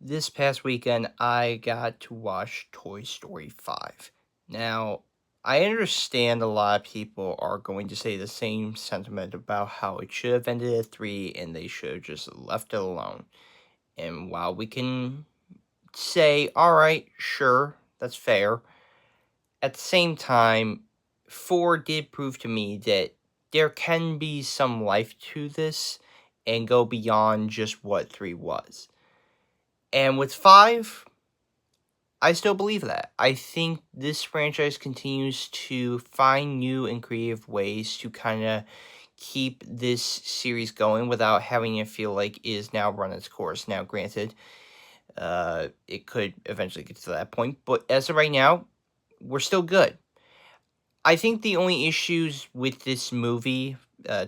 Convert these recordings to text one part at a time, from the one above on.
This past weekend, I got to watch Toy Story 5. Now, I understand a lot of people are going to say the same sentiment about how it should have ended at 3 and they should have just left it alone. And while we can say, alright, sure, that's fair, at the same time, 4 did prove to me that there can be some life to this and go beyond just what 3 was. And with 5, I still believe that. I think this franchise continues to find new and creative ways to kind of keep this series going without having it feel like it is now run its course. Now, granted, it could eventually get to that point, but as of right now, we're still good. I think the only issues with this movie,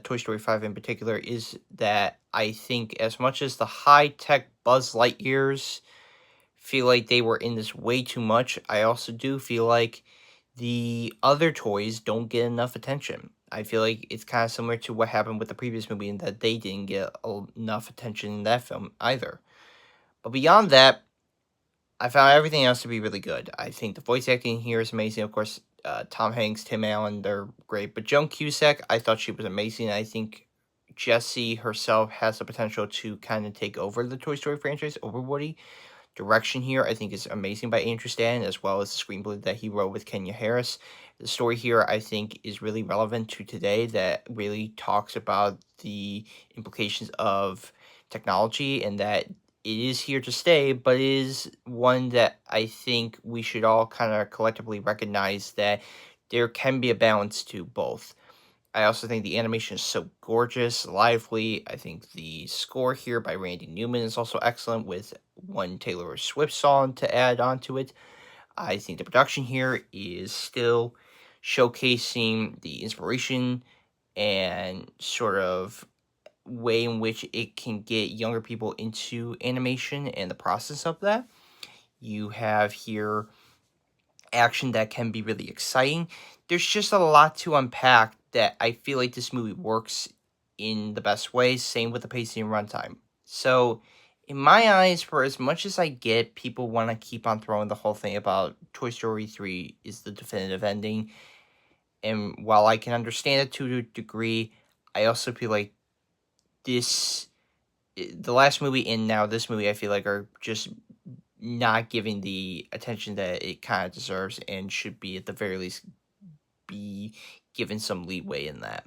Toy Story 5 in particular, is that I think as much as the high tech Buzz Lightyears feel like they were in this way too much, I also do feel like the other toys don't get enough attention. I feel like it's kind of similar to what happened with the previous movie in that they didn't get enough attention in that film either. But beyond that, I found everything else to be really good. I think the voice acting here is amazing. Of course, Tom Hanks, Tim Allen, they're great. But Joan Cusack, I thought she was amazing. I think Jessie herself has the potential to kind of take over the Toy Story franchise over Woody. Direction here, I think, is amazing by Andrew Stanton, as well as the screenplay that he wrote with Kenya Harris. The story here, I think, is really relevant to today, that really talks about the implications of technology and that it is here to stay, but it is one that I think we should all kind of collectively recognize that there can be a balance to both. I also think the animation is so gorgeous, lively. I think the score here by Randy Newman is also excellent, with one Taylor Swift song to add onto it. I think the production here is still showcasing the inspiration and sort of way in which it can get younger people into animation and the process of that. You have here action that can be really exciting. There's just a lot to unpack that I feel like this movie works in the best way. Same with the pacing and runtime. So, in my eyes, for as much as I get, people want to keep on throwing the whole thing about Toy Story 3 is the definitive ending. And while I can understand it to a degree, I also feel like this, the last movie and now this movie, I feel like are just not giving the attention that it kind of deserves and should be at the very least be given some leeway in that.